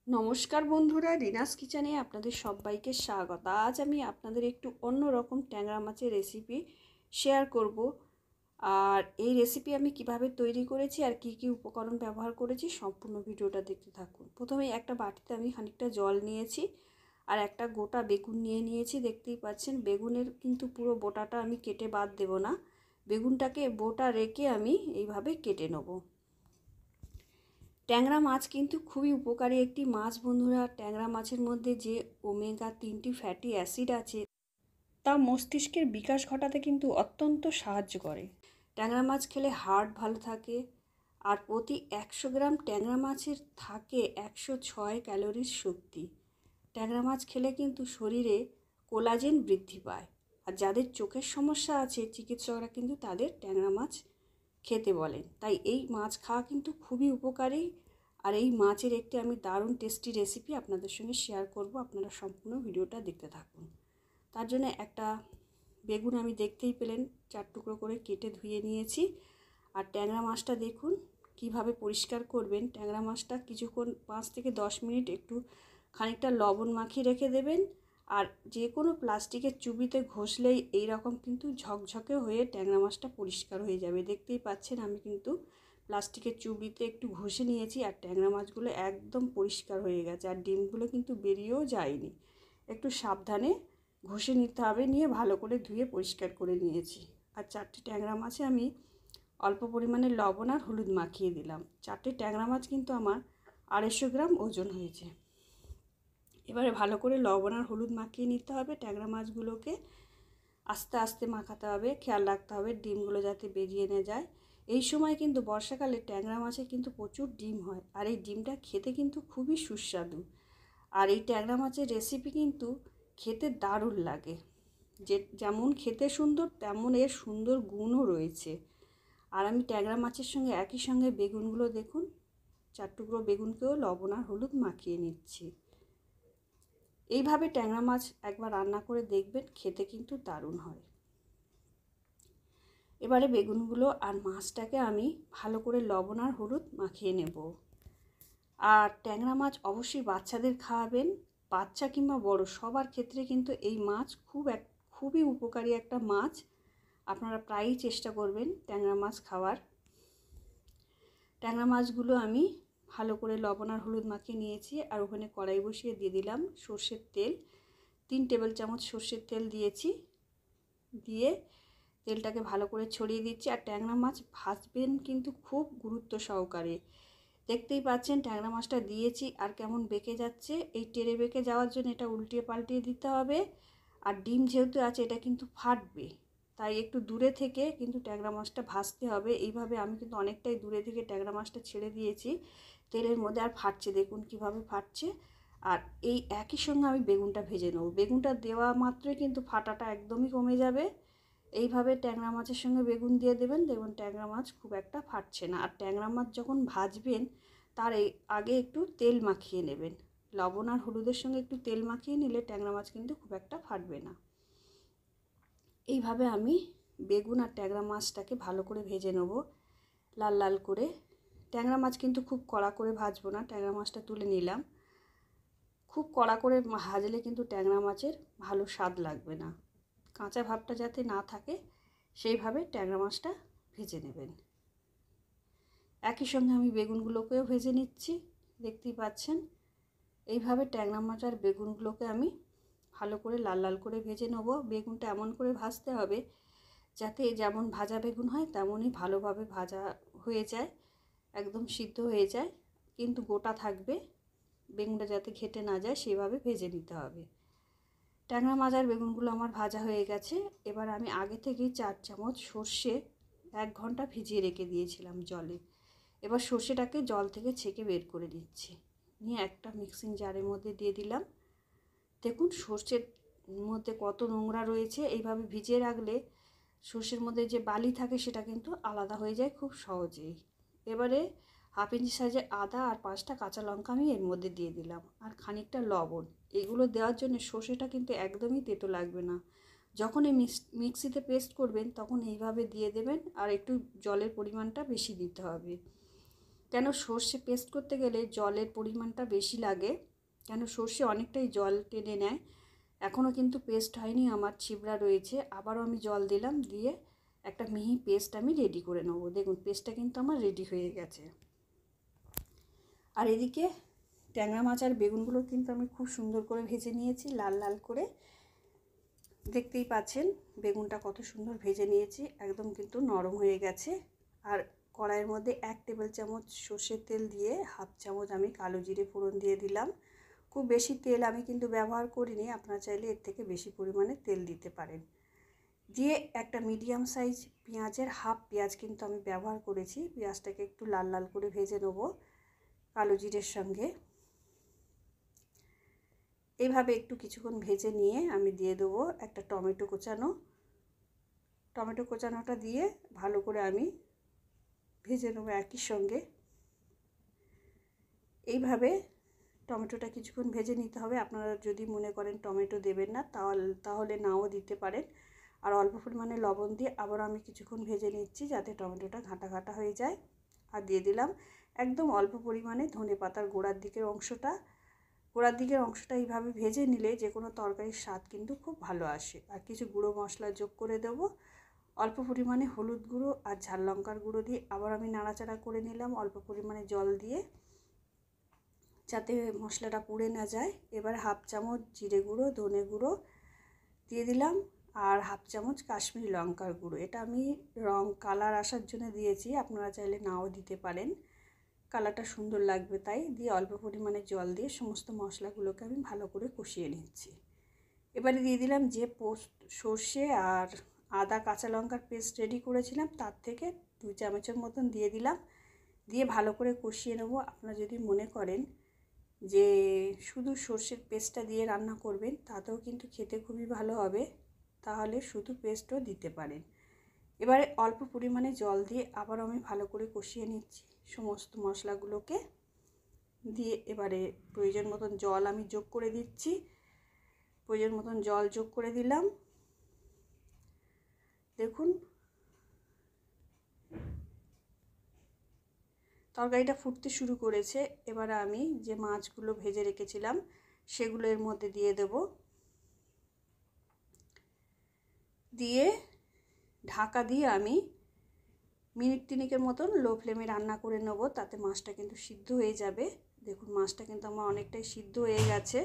নমস্কার বন্ধুরা, রিনাস কিচেনে আপনাদের সবাইকে স্বাগত। আজ আমি আপনাদের একটু অন্যরকম ট্যাংরা মাছের রেসিপি শেয়ার করব। আর এই রেসিপি আমি কিভাবে তৈরি করেছি আর কি কি উপকরণ ব্যবহার করেছি সম্পূর্ণ ভিডিওটা দেখতে থাকুন। প্রথমে একটা বাটিতে আমি খানিকটা জল নিয়েছি আর একটা গোটা বেগুন নিয়েছি। দেখতেই পাচ্ছেন বেগুনের কিন্তু পুরো বোটাটা আমি কেটে বাদ দেব না, বেগুনটাকে বোটা রেখে আমি এইভাবে কেটে নেব। ট্যাংরা মাছ কিন্তু খুবই উপকারী একটি মাছ বন্ধুরা। ট্যাংরা মাছের মধ্যে যে ওমেগা 3টি ফ্যাটি অ্যাসিড আছে তা মস্তিষ্কের বিকাশ ঘটাতে কিন্তু অত্যন্ত সাহায্য করে। ট্যাংরা মাছ খেলে হার্ট ভালো থাকে। আর প্রতি 100 গ্রাম ট্যাংরা মাছের থাকে 106 ক্যালোরির শক্তি। ট্যাংরা মাছ খেলে কিন্তু শরীরে কোলাজেন বৃদ্ধি পায়। আর যাদের চোখের সমস্যা আছে চিকিৎসকরা কিন্তু তাদের ট্যাংরা মাছ খেতে বলেন। তাই এই মাছ খাওয়া কিন্তু খুবই উপকারী। আর এই মাছের একটি আমি দারুণ টেস্টি রেসিপি আপনাদের সঙ্গে শেয়ার করব, আপনারা সম্পূর্ণ ভিডিওটা দেখতে থাকুন। তার জন্য একটা বেগুন আমি দেখতেই পেলেন 4 টুকরো করে কেটে ধুয়ে নিয়েছি। আর ট্যাংরা মাছটা দেখুন কিভাবে পরিষ্কার করবেন। ট্যাংরা মাছটা কিছুক্ষণ 5 থেকে 10 মিনিট একটু খানিকটা লবণ মাখিয়ে রেখে দেবেন। আর যে কোনো প্লাস্টিকের চুবিতে ঘষলেই এই রকম কিন্তু ঝকঝকে হয়ে ট্যাংরা মাছটা পরিষ্কার হয়ে যাবে। দেখতেই পাচ্ছেন আমি কিন্তু প্লাস্টিকের চুবিতে একটু ঘষে নিয়েছি আর ট্যাংরা মাছগুলো একদম পরিষ্কার হয়ে গেছে। আর ডিমগুলো কিন্তু বেরিয়েও যায়নি। একটু সাবধানে ঘষে নিতে হবে, নিয়ে ভালো করে ধুয়ে পরিষ্কার করে নিয়েছি। আর 4টে ট্যাংরা মাছে আমি অল্প পরিমাণে লবণ আর হলুদ মাখিয়ে দিলাম। 4টে ট্যাংরা মাছ কিন্তু আমার 250 গ্রাম ওজন হয়েছে। এবারে ভালো করে লবণ আর হলুদ মাখিয়ে নিতে হবে। ট্যাংরা মাছগুলোকে আস্তে আস্তে মাখাতে হবে, খেয়াল রাখতে হবে ডিমগুলো যাতে বেরিয়ে না যায়। এই সময় কিন্তু বর্ষাকালে ট্যাংরা মাছে কিন্তু প্রচুর ডিম হয় আর এই ডিমটা খেতে কিন্তু খুবই সুস্বাদু। আর এই ট্যাংরা মাছের রেসিপি কিন্তু খেতে দারুণ লাগে। যেমন খেতে সুন্দর তেমন এর সুন্দর গুণও রয়েছে। আর আমি ট্যাংরা মাছের সঙ্গে একই সঙ্গে বেগুনগুলো দেখুন 4 টুকরো বেগুনকেও লবণ আর হলুদ মাখিয়ে নিচ্ছি। এইভাবে ট্যাংরা মাছ একবার রান্না করে দেখবেন, খেতে কিন্তু দারুণ হয়। এবারে বেগুনগুলো আর মাছটাকে আমি ভালো করে লবণ আর হলুদ মাখিয়ে নেব। আর ট্যাংরা মাছ অবশ্যই বাচ্চাদের খাওয়াবেন, বাচ্চা কিংবা বড় সবার ক্ষেত্রে কিন্তু এই মাছ খুবই উপকারী একটা মাছ। আপনারা প্রায়ই চেষ্টা করবেন ট্যাংরা মাছ খাওয়ার। ট্যাংরা মাছগুলো আমি ভালো করে লবণ আর হলুদ মাখিয়ে নিয়েছি। আর ওখানে কড়াই বসিয়ে দিয়ে দিলাম সর্ষের তেল। 3 টেবিল চামচ সর্ষের তেল দিয়েছি। দিয়ে তেলটাকে ভালো করে ছড়িয়ে দিচ্ছি। আর ট্যাংরা মাছ ভাজবেন কিন্তু খুব গুরুত্ব সহকারে। দেখতেই পাচ্ছেন ট্যাংরা মাছটা দিয়েছি আর কেমন বেঁকে যাচ্ছে। এই টেরে বেঁকে যাওয়ার জন্য এটা উল্টিয়ে পাল্টিয়ে দিতে হবে। আর ডিম যেহেতু আছে এটা কিন্তু ফাটবে, তাই একটু দূরে থেকে কিন্তু ট্যাংরা মাছটা ভাজতে হবে। এইভাবে আমি কিন্তু অনেকটাই দূরে থেকে ট্যাংরা মাছটা ছেড়ে দিয়েছি তেলের মধ্যে। আর ফাটছে, দেখুন কিভাবে ফাটছে। আর এই একই সঙ্গে আমি বেগুনটা ভেজে নেব। বেগুনটা দেওয়া মাত্রই কিন্তু ফাটাটা একদমই কমে যাবে। এইভাবে ট্যাংরা মাছের সঙ্গে বেগুন দিয়ে দেবেন, দেখুন ট্যাংরা মাছ খুব একটা ফাটছে না। আর ট্যাংরা মাছ যখন ভাজবেন তার আগে একটু তেল মাখিয়ে নেবেন। লবণ আর হলুদের সঙ্গে একটু তেল মাখিয়ে নিলে ট্যাংরা মাছ কিন্তু খুব একটা ফাটবে না। এইভাবে আমি বেগুন আর ট্যাংরা মাছটাকে ভালো করে ভেজে নেব লাল লাল করে। ট্যাংরা মাছ কিন্তু খুব কড়া করে ভাজবো না। ট্যাংরা মাছটা তুলে নিলাম। খুব কড়া করে ভাজলে কিন্তু ট্যাংরা মাছের ভালো স্বাদ লাগবে না। কাঁচা ভাবটা যাতে না থাকে সেইভাবে ট্যাংরা মাছটা ভেজে নেবেন। একই সঙ্গে আমি বেগুনগুলোকেও ভেজে নিচ্ছি, দেখতেই পাচ্ছেন। এইভাবে ট্যাংরা মাছ আর বেগুনগুলোকে আমি ভালো করে লাল লাল করে ভেজে নেব। বেগুনটা এমন করে ভাজতে হবে যাতে যেমন ভাজা বেগুন হয় তেমনই ভালোভাবে ভাজা হয়ে যায়, একদম সিদ্ধ হয়ে যায়, কিন্তু গোটা থাকবে। বেগুনটা যাতে ঘেটে না যায় সেভাবে ভেজে নিতে হবে। ট্যাংরা মাছ আর বেগুনগুলো আমার ভাজা হয়ে গেছে। এবার আমি আগে থেকেই 4 চামচ সর্ষে 1 ঘন্টা ভিজিয়ে রেখে দিয়েছিলাম জলে। এবার সর্ষেটাকে জল থেকে ছেঁকে বের করে দিচ্ছি। নিয়ে একটা মিক্সিং জারের মধ্যে দিয়ে দিলাম। দেখুন সর্ষের মধ্যে কত নোংরা রয়েছে। এইভাবে ভিজিয়ে রাখলে সর্ষের মধ্যে যে বালি থাকে সেটা কিন্তু আলাদা হয়ে যায় খুব সহজেই। এবারে 1/2 ইঞ্চি সাইজের আদা আর 5টা কাঁচা লঙ্কা আমি এর মধ্যে দিয়ে দিলাম আর খানিকটা লবণ। এগুলো দেওয়ার জন্য সর্ষেটা কিন্তু একদমই তেতো লাগবে না। যখন এই মিক্সিতে পেস্ট করবেন তখন এইভাবে দিয়ে দেবেন। আর একটু জলের পরিমাণটা বেশি দিতে হবে। কেন সর্ষে পেস্ট করতে গেলে জলের পরিমাণটা বেশি লাগে, কেন সর্ষে অনেকটাই জল টেনে নেয়। এখনও কিন্তু পেস্ট হয়নি, আমার ছিবড়া রয়েছে। আবারও আমি জল দিলাম, দিয়ে একটা মিহি পেস্ট আমি রেডি করে নেব। দেখুন পেস্টটা কিন্তু আমার রেডি হয়ে গেছে। আর এদিকে ট্যাংরা মাছ আর বেগুনগুলো কিন্তু আমি খুব সুন্দর করে ভেজে নিয়েছি, লাল লাল করে। দেখতেই পাচ্ছেন বেগুনটা কত সুন্দর ভেজে নিয়েছি, একদম কিন্তু নরম হয়ে গেছে। আর কড়াইয়ের মধ্যে 1 টেবিল চামচ সর্ষের তেল দিয়ে 1/2 চামচ আমি কালো জিরে ফোড়ন দিয়ে দিলাম। খুব বেশি তেল আমি কিন্তু ব্যবহার করিনি, আপনারা চাইলে এর থেকে বেশি পরিমাণে তেল দিতে পারেন। দিয়ে একটা মিডিয়াম সাইজ পেঁয়াজের 1/2 পেঁয়াজ কিন্তু আমি ব্যবহার করেছি। পেঁয়াজটাকে একটু লাল লাল করে ভেজে নেব কালো জিরের সঙ্গে। এইভাবে একটু কিছুক্ষণ ভেজে নিয়ে আমি দিয়ে দেবো একটা টমেটো কোচানো। টমেটো কোচানোটা দিয়ে ভালো করে আমি ভেজে নেবো একই সঙ্গে। এইভাবে টমেটোটা কিছুক্ষণ ভেজে নিতে হবে। আপনারা যদি মনে করেন টমেটো দেবেন না তাহলে নাও দিতে পারেন। আর অল্প পরিমাণে লবণ দিয়ে আবার আমি কিছুক্ষণ ভেজে নিচ্ছি যাতে টমেটোটা ঘাটা ঘাটা হয়ে যায়। আর দিয়ে দিলাম একদম অল্প পরিমাণে ধনেপাতার গোড়ার দিকের অংশটা। এইভাবে ভেজে নিলে যে কোনো তরকারির স্বাদ কিন্তু খুব ভালো আসে। আর কিছু গুঁড়ো মশলা যোগ করে দেব, অল্প পরিমাণে হলুদ গুঁড়ো আর ঝাল লঙ্কার গুঁড়ো দিয়ে আবার আমি নাড়াচাড়া করে নিলাম অল্প পরিমাণে জল দিয়ে, যাতে মশলাটা পুড়ে না যায়। এবার 1/2 চামচ জিরে গুঁড়ো, ধনে গুঁড়ো দিয়ে দিলাম আর 1/2 চামচ কাশ্মীরি লঙ্কার গুঁড়ো। এটা আমি কালার আসার জন্য দিয়েছি, আপনারা চাইলে নাও দিতে পারেন, কালারটা সুন্দর লাগবে তাই। দিয়ে অল্প পরিমাণে জল দিয়ে সমস্ত মশলাগুলোকে আমি ভালো করে কষিয়ে নিচ্ছি। এবারে দিয়ে দিলাম যে সর্ষে আর আদা কাঁচা লঙ্কার পেস্ট রেডি করেছিলাম, তার থেকে 2 চামচের মতন দিয়ে দিলাম। দিয়ে ভালো করে কষিয়ে নেব। আপনারা যদি মনে করেন যে শুধু সর্ষের পেস্টটা দিয়ে রান্না করবেন, তাতেও কিন্তু খেতে খুবই ভালো হবে, তাহলে শুধু পেস্টও দিতে পারেন। এবারে অল্প পরিমাণে জল দিয়ে আবার আমি ভালো করে কষিয়ে নিচ্ছি সমস্ত মশলাগুলোকে। দিয়ে এবারে প্রয়োজন মতন জল আমি যোগ করে দিচ্ছি। প্রয়োজন মতন জল যোগ করে দিলাম। দেখুন তরকারিটা ফুটতে শুরু করেছে। এবারে আমি যে মাছগুলো ভেজে রেখেছিলাম সেগুলো এর মধ্যে দিয়ে দেব। দিয়ে ঢাকা দিয়ে আমি মিনিট 3 মতন লো ফ্লেমে রান্না করে নেব, তাতে মাছটা কিন্তু সিদ্ধ হয়ে যাবে। দেখুন মাছটা কিন্তু আমার অনেকটাই সিদ্ধ হয়ে গেছে।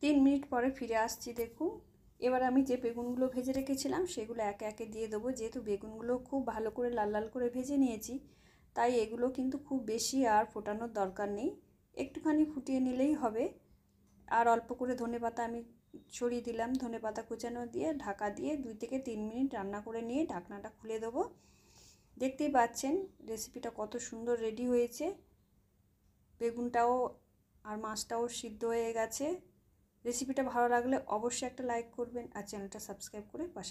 3 মিনিট পরে ফিরে আসছি। দেখুন এবার আমি যে বেগুনগুলো ভেজে রেখেছিলাম সেগুলো একে একে দিয়ে দেবো। যেহেতু বেগুনগুলো খুব ভালো করে লাল লাল করে ভেজে নিয়েছি, তাই এগুলো কিন্তু খুব বেশি আর ফোটানোর দরকার নেই, একটুখানি ফুটিয়ে নিলেই হবে। আর অল্প করে ধনেপাতা আমি ছড়িয়ে দিলাম, ধনেপাতা কুচানো দিয়ে ঢাকা দিয়ে 2 থেকে 3 মিনিট রান্না করে নিয়ে ঢাকনাটা খুলে দেবো। দেখতেই পাচ্ছেন রেসিপিটা কত সুন্দর রেডি হয়েছে। বেগুনটাও আর মাছটাও সিদ্ধ হয়ে গেছে। রেসিপিটা ভালো লাগলে অবশ্যই একটা লাইক করবেন আর চ্যানেলটা সাবস্ক্রাইব করে পাশে